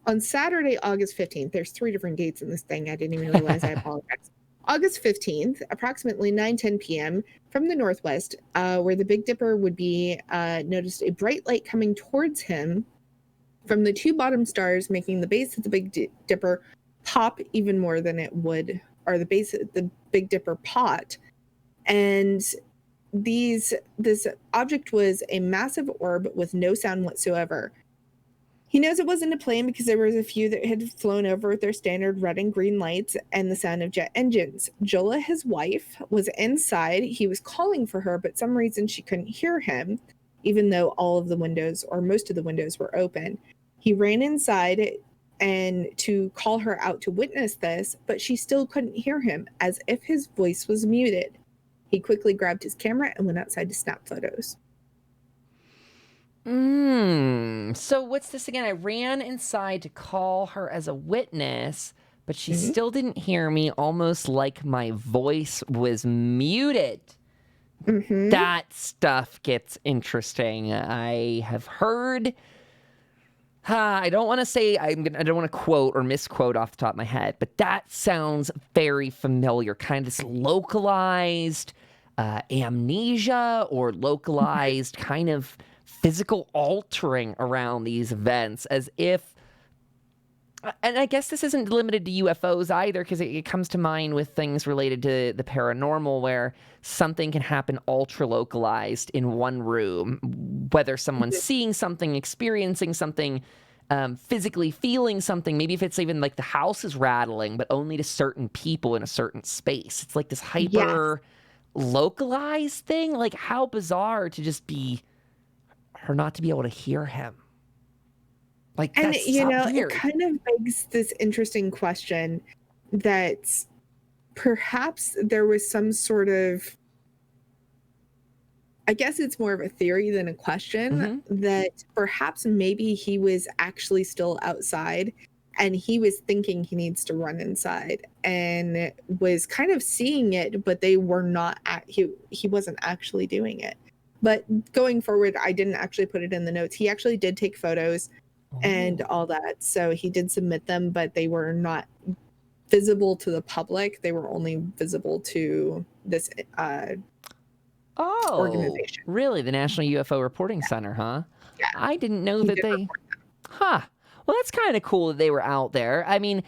On Saturday, August 15th, there's 3 different dates in this thing. I didn't even realize. I apologize. August 15th, approximately 9:10 p.m. from the northwest, where the Big Dipper would be, noticed a bright light coming towards him from the 2 bottom stars, making the base of the Big Dipper pop even more than it would, or the base of the Big Dipper pot. And this object was a massive orb with no sound whatsoever. He knows it wasn't a plane because there was a few that had flown over with their standard red and green lights and the sound of jet engines. Jola, his wife, was inside. He was calling for her, but some reason she couldn't hear him, even though all of the windows or most of the windows were open. He ran inside and to call her out to witness this, but she still couldn't hear him, as if his voice was muted. He quickly grabbed his camera and went outside to snap photos. So what's this again? I ran inside to call her as a witness, but she still didn't hear me, almost like my voice was muted. that stuff gets interesting. I have heard. I don't want to say I don't want to quote or misquote off the top of my head, but that sounds very familiar. Kind of this localized amnesia or localized kind of physical altering around these events, as if. And I guess this isn't limited to UFOs either, because it comes to mind with things related to the paranormal, where something can happen ultra localized in one room, whether someone's seeing something, experiencing something, physically feeling something. Maybe if it's even like the house is rattling, but only to certain people in a certain space. It's like this hyper localized thing. Like, how bizarre to just be her not to be able to hear him. Like, and that's you know, weird. it kind of begs this interesting question that perhaps there was some sort of, I guess it's more of a theory than a question, that perhaps maybe he was actually still outside and he was thinking he needs to run inside and was kind of seeing it, but they were not he wasn't actually doing it. But going forward, I didn't actually put it in the notes. He actually did take photos and all that. So he did submit them, but they were not visible to the public. They were only visible to this organization. Really? The National UFO Reporting Center, huh? Yeah. I didn't know that they... Huh. Well, that's kind of cool that they were out there. I mean,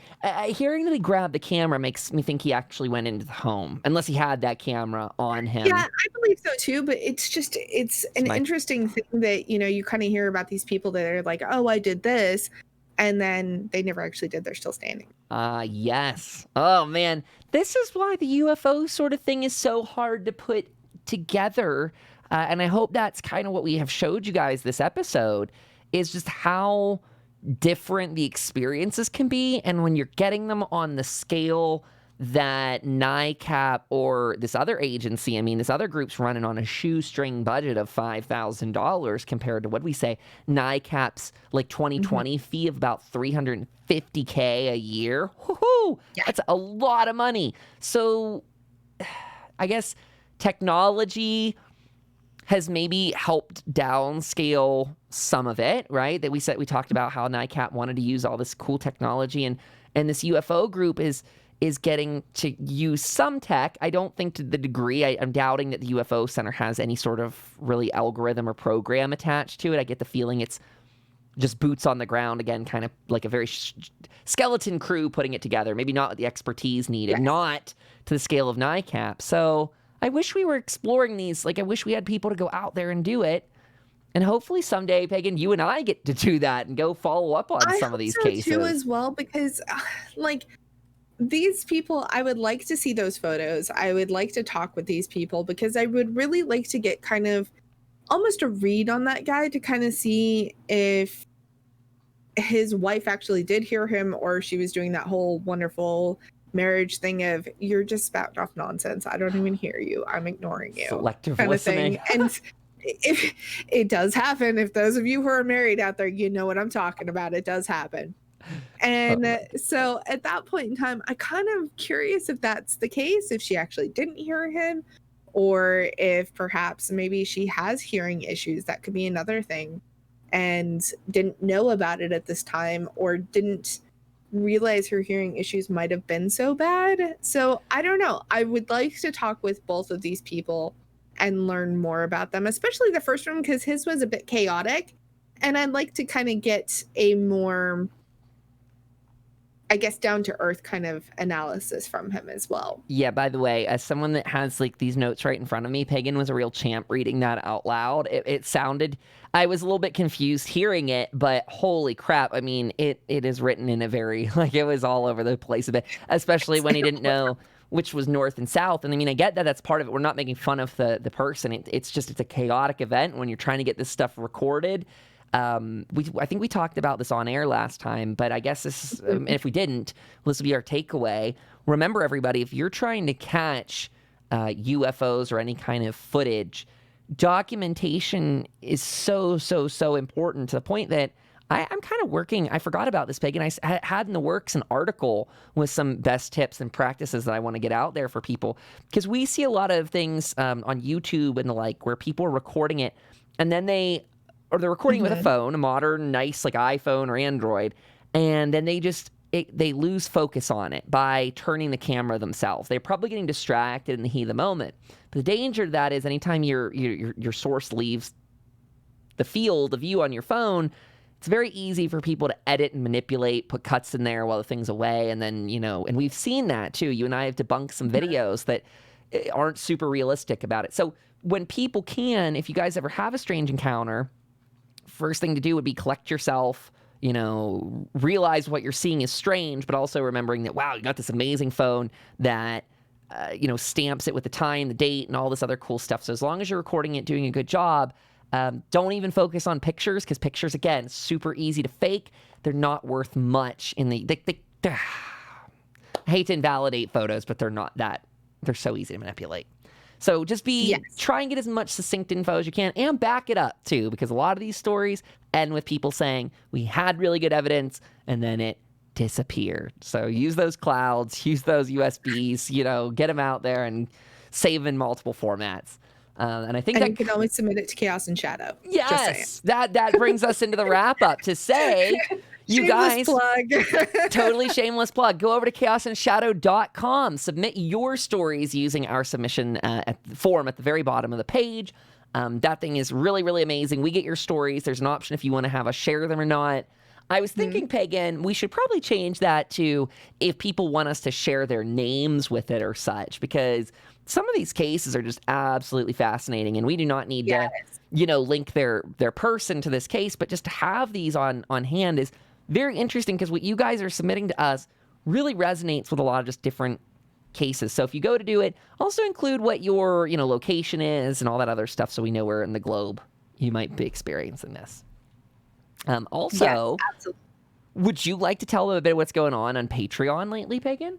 hearing that he grabbed the camera makes me think he actually went into the home, unless he had that camera on him. Yeah, I believe so too, but it's an interesting thing that, you know, you kind of hear about these people that are like, oh, I did this, and then they never actually did. They're still standing. Yes. Oh, man. This is why the UFO sort of thing is so hard to put together, and I hope that's kind of what we have showed you guys this episode, is just how different the experiences can be, and when you're getting them on the scale that NICAP or this other agency, I mean, this other group's running on a shoestring budget of $5,000 compared to, what we say, NICAP's like 2020 fee of about $350K a year. Woohoo! Yeah. That's a lot of money. So I guess technology has maybe helped downscale some of it, right? That we talked about how NICAP wanted to use all this cool technology, and this UFO group is getting to use some tech. I don't think to the degree. I'm doubting that the UFO Center has any sort of really algorithm or program attached to it. I get the feeling it's just boots on the ground, again, kind of like a very skeleton crew putting it together. Maybe not the expertise needed, not to the scale of NICAP. So I wish we were exploring these. Like, I wish we had people to go out there and do it. And hopefully someday, Pagan, you and I get to do that and go follow up on some of these cases. I hope so too as well, because like these people, I would like to see those photos. I would like to talk with these people, because I would really like to get kind of almost a read on that guy to kind of see if his wife actually did hear him, or she was doing that whole wonderful marriage thing of, you're just spouting off nonsense. I don't even hear you. I'm ignoring you. Selective listening. And if it does happen, if those of you who are married out there, you know what I'm talking about. It does happen. And so at that point in time, I kind of curious if that's the case, if she actually didn't hear him, or if perhaps maybe she has hearing issues. That could be another thing, and didn't know about it at this time, or didn't realize her hearing issues might have been so bad. So I don't know. I would like to talk with both of these people and learn more about them, especially the first one, because his was a bit chaotic, and I'd like to kind of get a more, I guess, down to earth kind of analysis from him as well. Yeah, by the way, as someone that has like these notes right in front of me, Pagan was a real champ reading that out loud. It sounded, I was a little bit confused hearing it, but holy crap. I mean, it is written in a very, like, it was all over the place a bit, especially when he didn't know which was north and south. And I mean, I get that that's part of it. We're not making fun of the person. It's a chaotic event when you're trying to get this stuff recorded. I think we talked about this on air last time, but I guess this is, if we didn't, this will be our takeaway. Remember, everybody, if you're trying to catch UFOs or any kind of footage, documentation is so important, to the point that I'm kind of working. I forgot about this, Peg, and had in the works an article with some best tips and practices that I want to get out there for people, because we see a lot of things on YouTube and the like where people are recording it, and then they're recording it with a phone, a modern, nice like iPhone or Android, and then they lose focus on it by turning the camera themselves. They're probably getting distracted in the heat of the moment. But the danger of that is anytime your source leaves the field of view on your phone, it's very easy for people to edit and manipulate, put cuts in there while the thing's away. And then, and we've seen that too. You and I have debunked some videos that aren't super realistic about it. So when people can, if you guys ever have a strange encounter, first thing to do would be collect yourself, realize what you're seeing is strange, but also remembering that, wow, you got this amazing phone that, stamps it with the time, the date, and all this other cool stuff. So as long as you're recording it, doing a good job, don't even focus on pictures, because pictures, again, super easy to fake. They're not worth much in I hate to invalidate photos, but they're so easy to manipulate. So just try and get as much succinct info as you can, and back it up too, because a lot of these stories end with people saying, we had really good evidence, and then it disappeared. So use those clouds, use those USBs, get them out there and save in multiple formats. And I think you can always submit it to Chaos and Shadow. Yes, that brings us into the wrap up to say, you guys, plug. Totally shameless plug. Go over to chaosandshadow.com. Submit your stories using our submission form at the very bottom of the page. That thing is really, really amazing. We get your stories. There's an option if you want to have us share them or not. I was thinking, Pagan, we should probably change that to if people want us to share their names with it or such, because some of these cases are just absolutely fascinating, and we do not need to, link their person to this case, but just to have these on hand is very interesting, because what you guys are submitting to us really resonates with a lot of just different cases. So if you go to do it, also include what your, location is and all that other stuff, so we know where in the globe you might be experiencing this. Also, would you like to tell them a bit of what's going on Patreon lately, Pagan?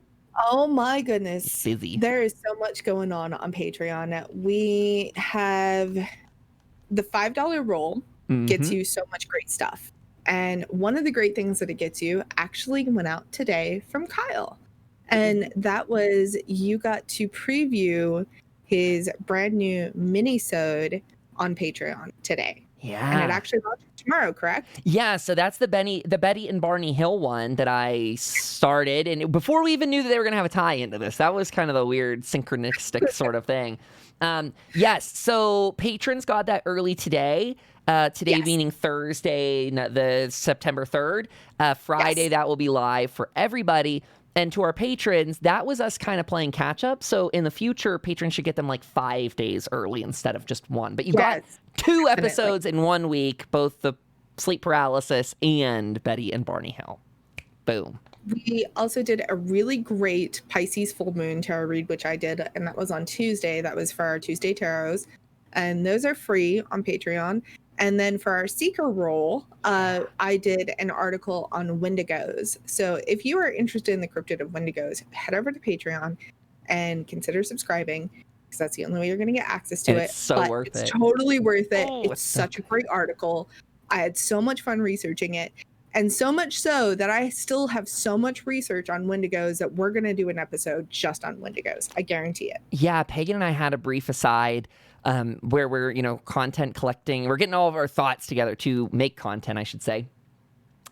Oh my goodness. It's busy. There is so much going on Patreon. We have the $5 roll gets you so much great stuff. And one of the great things that it gets you actually went out today from Kyle. And that was, you got to preview his brand new mini-sode on Patreon today. Yeah. And it actually launches tomorrow, correct? Yeah, so that's the Betty and Barney Hill one that I started. And before we even knew that they were going to have a tie into this, that was kind of the weird synchronistic sort of thing. Yes, so patrons got that early today. Today meaning Thursday, the September 3rd. Friday, that will be live for everybody. And to our patrons, that was us kind of playing catch up. So in the future, patrons should get them like 5 days early instead of just one. But you got 2 episodes in 1 week, both the sleep paralysis and Betty and Barney Hill. Boom. We also did a really great Pisces full moon tarot read, which I did, and that was on Tuesday. That was for our Tuesday tarots. And those are free on Patreon. And then for our seeker role, I did an article on Wendigos. So if you are interested in the cryptid of Wendigos, head over to Patreon and consider subscribing, because that's the only way you're going to get access to it. It's so worth it. It's totally worth it. Oh, it's such a great article. I had so much fun researching it. And so much so that I still have so much research on Wendigos that we're going to do an episode just on Wendigos. I guarantee it. Yeah, Pagan and I had a brief aside where we're, content collecting. We're getting all of our thoughts together to make content, I should say.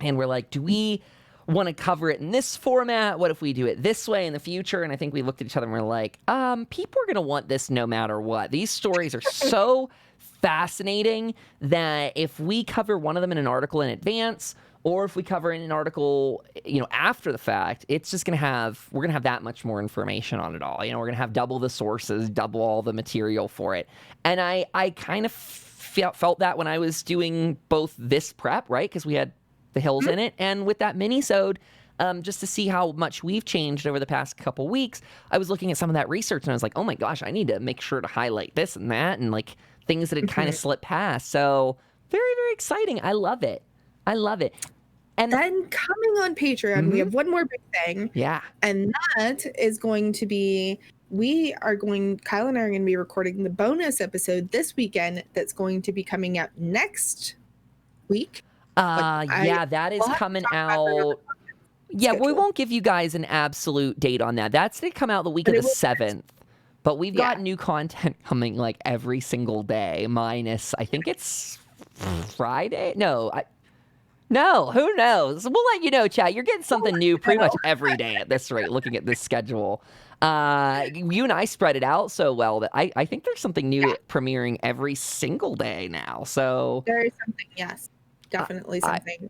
And we're like, do we want to cover it in this format? What if we do it this way in the future? And I think we looked at each other and we're like, people are going to want this no matter what. These stories are so fascinating that if we cover one of them in an article in advance, or if we cover in an article, after the fact, it's just we're going to have that much more information on it all. We're going to have double the sources, double all the material for it. And I kind of felt that when I was doing both this prep, right? Because we had the hills in it. And with that mini-sode, just to see how much we've changed over the past couple weeks, I was looking at some of that research and I was like, oh my gosh, I need to make sure to highlight this and that and like things that had kind of slipped past. So very, very exciting. I love it. And then coming on Patreon, we have one more big thing. Yeah. And that is going to be, Kyle and I are going to be recording the bonus episode this weekend that's going to be coming out next week. Yeah, that is we'll have to coming talk about that on the out. Yeah, we schedule. won't give you guys an absolute date on that. That's to come out the week But of it the will- 7th. But we've got Yeah. new content coming like every single day, minus I think it's Friday. No, who knows? We'll let you know, chat. You're getting something new pretty much every day at this rate, looking at this schedule. You and I spread it out so well that I think there's something new premiering every single day now. So There is something, yes. Definitely something.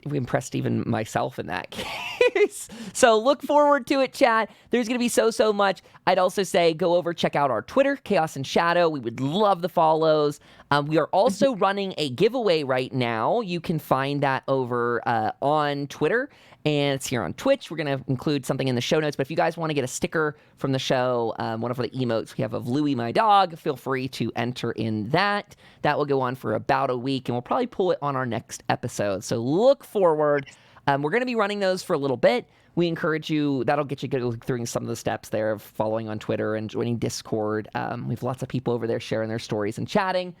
we impressed even myself in that case. So look forward to it, chat. There's going to be so much. I'd also say go over, check out our Twitter, Chaos and Shadow. We would love the follows. We are also running a giveaway right now. You can find that over on Twitter, and it's here on Twitch. We're going to include something in the show notes, but if you guys want to get a sticker from the show, one of the emotes we have of Louie, my dog, feel free to enter in that. That will go on for about a week, and we'll probably pull it on our next episode. So look forward. We're going to be running those for a little bit. We encourage you, that'll get you going through some of the steps there of following on Twitter and joining Discord. We have lots of people over there sharing their stories and chatting.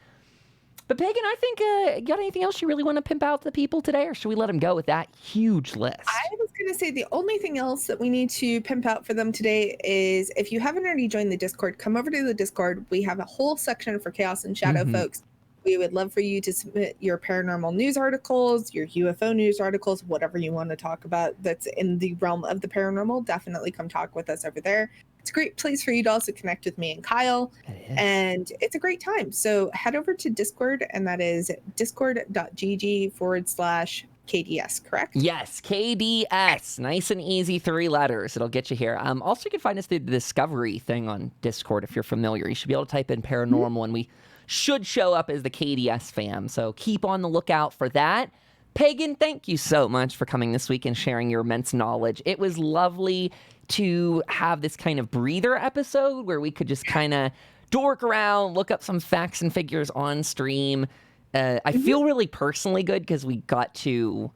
But Pagan, I think, you got anything else you really want to pimp out to the people today, or should we let them go with that huge list? I was going to say the only thing else that we need to pimp out for them today is if you haven't already joined the Discord, come over to the Discord. We have a whole section for Chaos and Shadow folks. We would love for you to submit your paranormal news articles, your UFO news articles, whatever you want to talk about that's in the realm of the paranormal. Definitely come talk with us over there. It's a great place for you to also connect with me and Kyle. And it's a great time. So head over to Discord, and that is discord.gg/KDS, correct? Yes, KDS. Nice and easy, 3 letters. It'll get you here. Also, you can find us through the Discovery thing on Discord if you're familiar. You should be able to type in paranormal, and we should show up as the KDS fam. So keep on the lookout for that. Pagan, thank you so much for coming this week and sharing your immense knowledge. It was lovely to have this kind of breather episode where we could just kind of dork around, look up some facts and figures on stream. I feel really personally good because we got to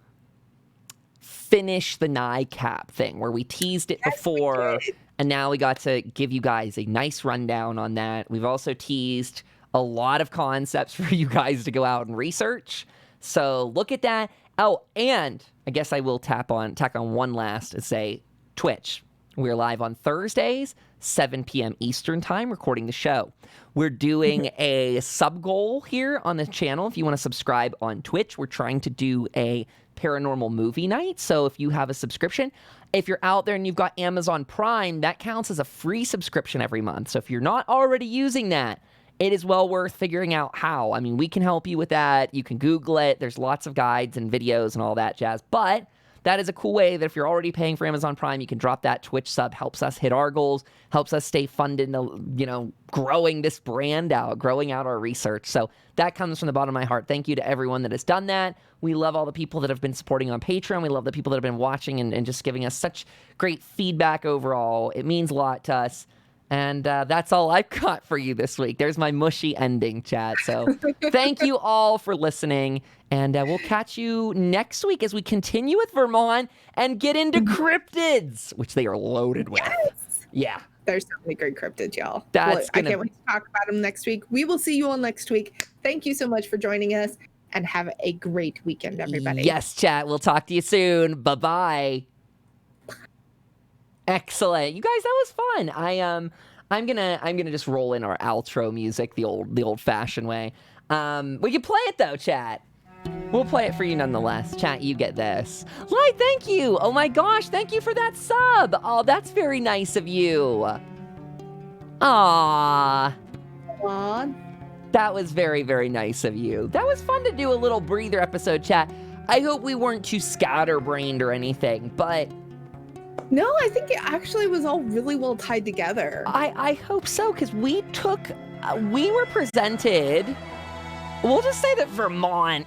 finish the NICAP thing where we teased it before, and now we got to give you guys a nice rundown on that. We've also teased a lot of concepts for you guys to go out and research. So look at that. Oh, and I guess I will tack on one last and say Twitch. We're live on Thursdays, 7 p.m. Eastern time, recording the show. We're doing a sub goal here on the channel. If you want to subscribe on Twitch, we're trying to do a paranormal movie night. So if you have a subscription, if you're out there and you've got Amazon Prime, that counts as a free subscription every month. So if you're not already using that, it is well worth figuring out how. I mean, we can help you with that. You can Google it. There's lots of guides and videos and all that jazz. But that is a cool way that if you're already paying for Amazon Prime, you can drop that Twitch sub. Helps us hit our goals, helps us stay funded, growing this brand out, growing out our research. So that comes from the bottom of my heart. Thank you to everyone that has done that. We love all the people that have been supporting on Patreon. We love the people that have been watching and just giving us such great feedback overall. It means a lot to us. And that's all I've got for you this week. There's my mushy ending, chat. So thank you all for listening. And we'll catch you next week as we continue with Vermont and get into cryptids, which they are loaded with. Yes. Yeah. There's so many great cryptids, y'all. I can't wait to talk about them next week. We will see you all next week. Thank you so much for joining us, and have a great weekend, everybody. Yes, chat. We'll talk to you soon. Bye-bye. Excellent. You guys, that was fun. I'm gonna just roll in our outro music the old fashioned way. We can play it though, chat. We'll play it for you nonetheless. Chat, you get this. Light, thank you. Oh my gosh, thank you for that sub. Oh, that's very nice of you. Aww. That was very, very nice of you. That was fun to do a little breather episode, chat. I hope we weren't too scatterbrained or anything, but no, I think it actually was all really well tied together. I hope so, because we were presented, we'll just say that Vermont